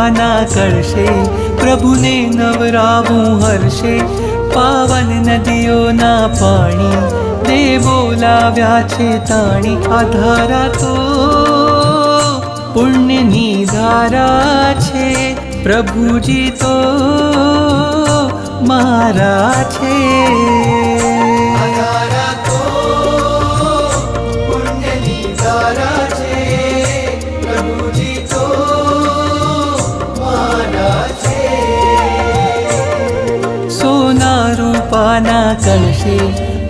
રૂપાના કળશે પ્રભુને નવરાવું હર્ષે પાવન નદીઓના પાણી દેવો લાવ્યા છે તાણી આ ધારા તો પુણ્યની ધારા છે પ્રભુજી તો મારા છે રૂપાના કળશે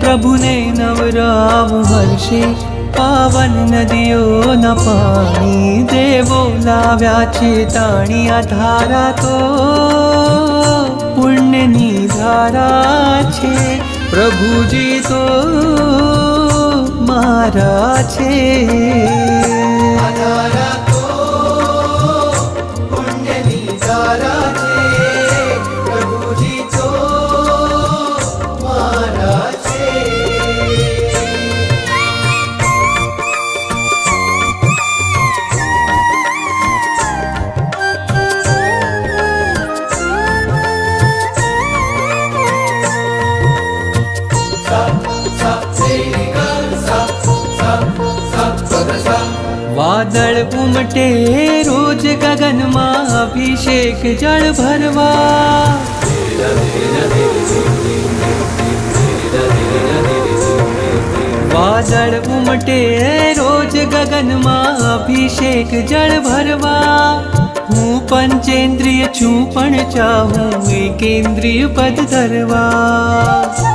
પ્રભુને નવરાવું હર્ષે પાવન નદીઓના પાણી દેવો લાવ્યા છે તાણી આ ધારા તો પુણ્યની ધારા છે પ્રભુજી તો મારા છે વાદળ ઉમટે રોજ ગગનમાં અભિષેક જળ ભરવા વાદળ ઉમટે રોજ ગગનમાં અભિષેક જળ ભરવા હું પંચેન્દ્રિય છું પણ ચાહું એકેન્દ્રિય પદ ધરવા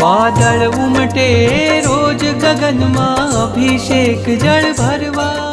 વાદળ ઉમટે રોજ ગગનમાં અભિષેક જળ ભરવા